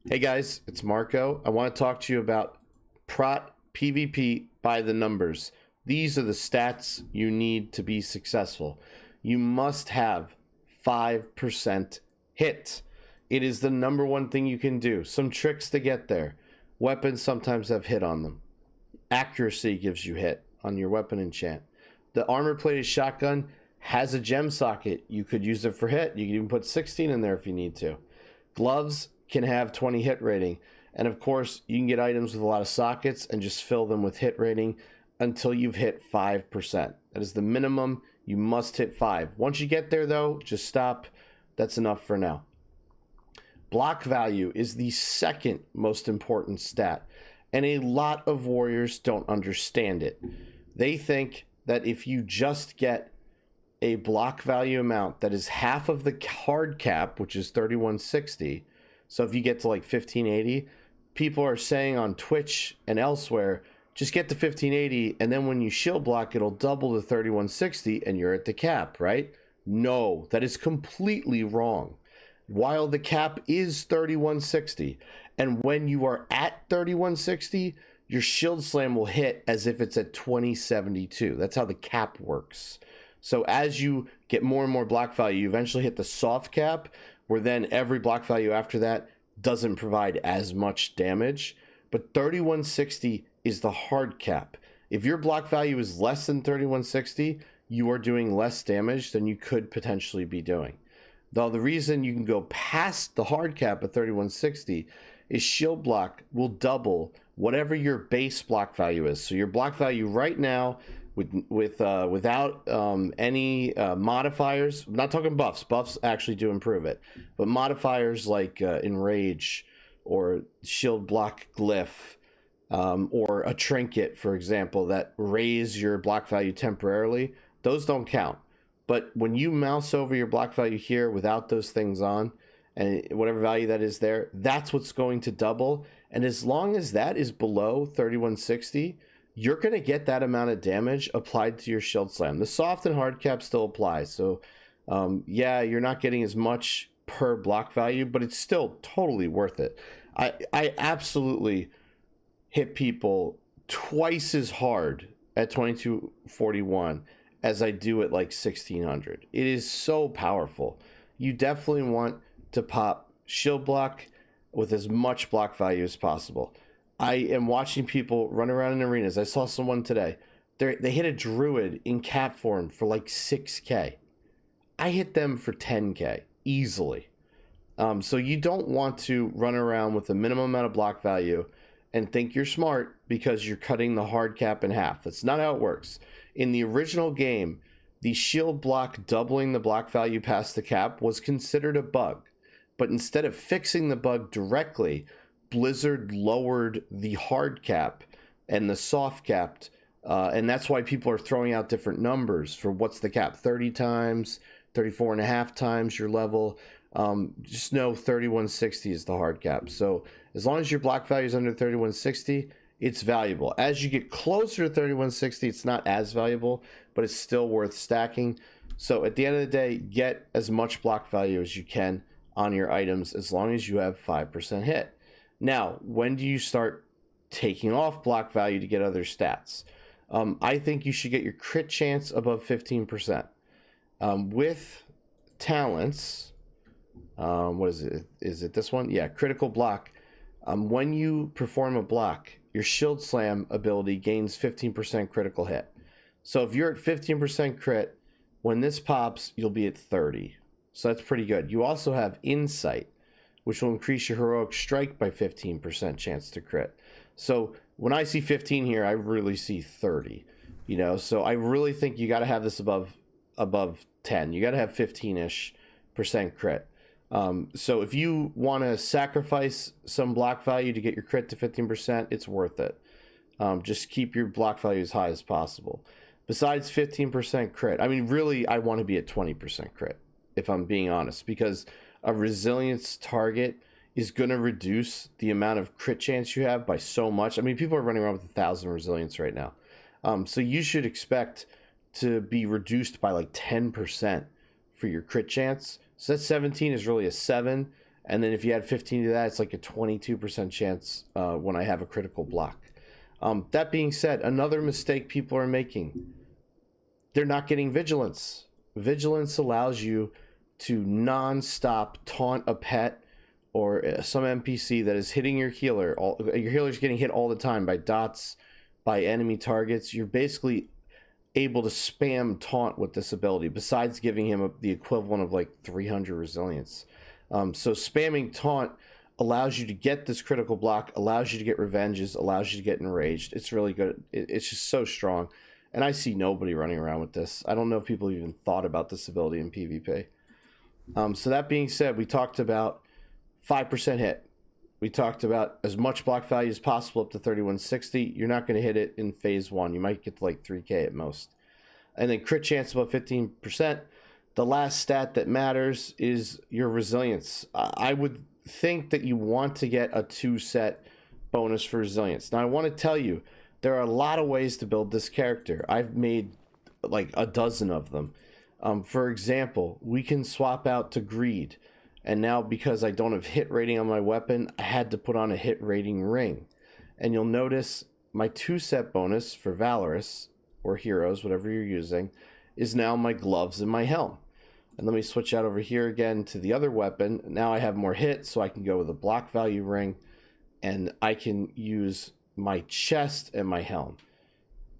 Hey guys, it's Marco. I want to talk to you about Prot PvP by the numbers. These are the stats you need to be successful. You must have 5% hit. It is the number one thing you can do. Some tricks to get there. Weapons sometimes have hit on them. Accuracy gives you hit on your weapon enchant. The armor-plated shotgun has a gem socket. You could use it for hit. You can even put 16 in there if you need to. Gloves can have 20 hit rating, and of course you can get items with a lot of sockets and just fill them with hit rating until you've hit 5%. That is the minimum. You must hit 5. Once you get there though, just stop. That's enough for now. Block value is the second most important stat, and a lot of warriors don't understand it. They think that if you just get a block value amount that is half of the hard cap, which is 3160, so if you get to like 1580, people are saying on Twitch and elsewhere, just get to 1580, and then when you shield block, it'll double to 3160, and you're at the cap, right? No, that is completely wrong. While the cap is 3160, and when you are at 3160, your shield slam will hit as if it's at 2072. That's how the cap works. So as you get more and more block value, you eventually hit the soft cap, where then every block value after that doesn't provide as much damage. But 3160 is the hard cap. If your block value is less than 3160, you are doing less damage than you could potentially be doing. Though the reason you can go past the hard cap at 3160 is shield block will double whatever your base block value is. So your block value right now, without any modifiers, I'm not talking buffs. Buffs actually do improve it, but modifiers like enrage or shield block glyph or a trinket, for example, that raise your block value temporarily, those don't count. But when you mouse over your block value here without those things on, and whatever value that is there, that's what's going to double. And as long as that is below 3160, you're going to get that amount of damage applied to your shield slam. The soft and hard cap still apply. So yeah, you're not getting as much per block value, but it's still totally worth it. I absolutely hit people twice as hard at 2241 as I do at like 1600. It is so powerful. You definitely want to pop shield block with as much block value as possible. I am watching people run around in arenas. I saw someone today. They hit a druid in cap form for like 6k. I hit them for 10k easily. So you don't want to run around with a minimum amount of block value and think you're smart because you're cutting the hard cap in half. That's not how it works. In the original game, the shield block doubling the block value past the cap was considered a bug. But instead of fixing the bug directly, Blizzard lowered the hard cap and the soft capped, and that's why people are throwing out different numbers for what's the cap, 30 times, 34 and a half times your level. Just know 3160 is the hard cap. So as long as your block value is under 3160, it's valuable. As you get closer to 3160, it's not as valuable, but it's still worth stacking. So at the end of the day, get as much block value as you can on your items as long as you have 5% hit. Now, when do you start taking off block value to get other stats? I think you should get your crit chance above 15%. With talents, what is it? Is it this one? Yeah, critical block. When you perform a block, your shield slam ability gains 15% critical hit. So if you're at 15% crit, when this pops, you'll be at 30. So that's pretty good. You also have insight, which will increase your heroic strike by 15% chance to crit. So when I see 15 here, I really see 30, you know? So I really think you got to have this above 10. You got to have 15-ish% crit. So if you want to sacrifice some block value to get your crit to 15%, it's worth it. Just keep your block value as high as possible. Besides 15% crit, I mean, really, I want to be at 20% crit, if I'm being honest, because a resilience target is going to reduce the amount of crit chance you have by so much. I mean, people are running around with 1,000 resilience right now. So you should expect to be reduced by like 10% for your crit chance. So that 17 is really a 7, And then if you add 15 to that, it's like a 22% chance when I have a critical block. That being said, another mistake people are making, they're not getting vigilance. Vigilance allows you to non-stop taunt a pet or some NPC that is hitting your healer. Your healer's getting hit all the time by dots, by enemy targets. You're basically able to spam taunt with this ability, besides giving him the equivalent of like 300 resilience. So spamming taunt allows you to get this critical block, allows you to get revenges, allows you to get enraged. It's really good. It's just so strong. And I see nobody running around with this. I don't know if people even thought about this ability in PvP. So that being said, we talked about 5% hit. We talked about as much block value as possible up to 3160. You're not going to hit it in phase 1. You might get to like 3k at most. And then crit chance about 15%. The last stat that matters is your resilience. I would think that you want to get a 2-set bonus for resilience. Now I want to tell you, there are a lot of ways to build this character. I've made like a dozen of them. For example, we can swap out to greed. And now because I don't have hit rating on my weapon, I had to put on a hit rating ring. And you'll notice my 2-set bonus for Valorous or heroes, whatever you're using, is now my gloves and my helm. And let me switch out over here again to the other weapon. Now I have more hits, so I can go with a block value ring, and I can use my chest and my helm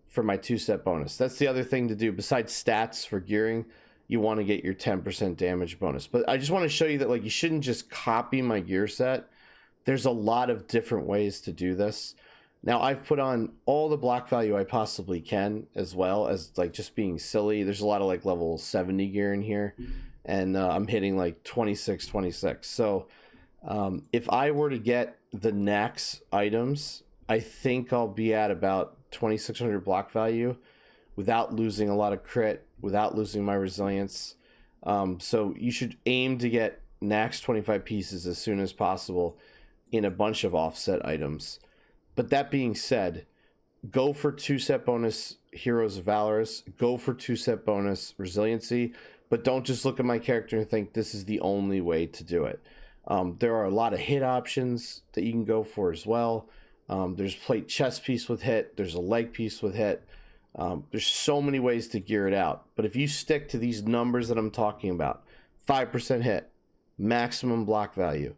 for my 2-set bonus. That's the other thing to do. Besides stats for gearing, you want to get your 10% damage bonus. But I just want to show you that like you shouldn't just copy my gear set. There's a lot of different ways to do this. Now I've put on all the block value I possibly can, as well as like just being silly. There's a lot of like level 70 gear in here, and I'm hitting like 26. So if I were to get the next items, I think I'll be at about 2600 block value without losing a lot of crit, without losing my resilience. So you should aim to get Nax 25 pieces as soon as possible in a bunch of offset items. But that being said, go for 2-set bonus Heroes of Valorous, go for 2-set bonus Resiliency, but don't just look at my character and think this is the only way to do it. There are a lot of hit options that you can go for as well. There's plate chest piece with hit, there's a leg piece with hit. There's so many ways to gear it out. But if you stick to these numbers that I'm talking about, 5% hit, maximum block value,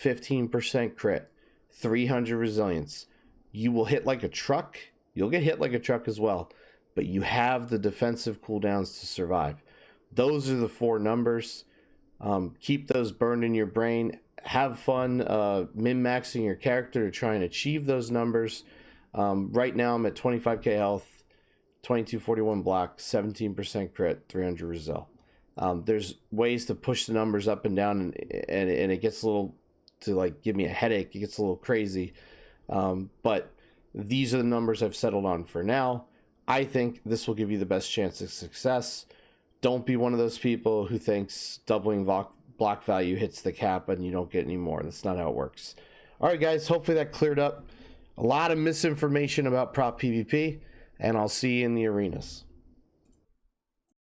15% crit, 300 resilience, you will hit like a truck. You'll get hit like a truck as well, but you have the defensive cooldowns to survive. Those are the 4 numbers. Keep those burned in your brain. Have fun min-maxing your character to try and achieve those numbers. Right now I'm at 25k health, 2241 block, 17% crit, 300 Resil. There's ways to push the numbers up and down, and it gets a little to like give me a headache. It gets a little crazy. But these are the numbers I've settled on for now. I think this will give you the best chance of success. Don't be one of those people who thinks doubling block value hits the cap and you don't get any more. That's not how it works. All right, guys, hopefully that cleared up a lot of misinformation about prop PvP, and I'll see you in the arenas.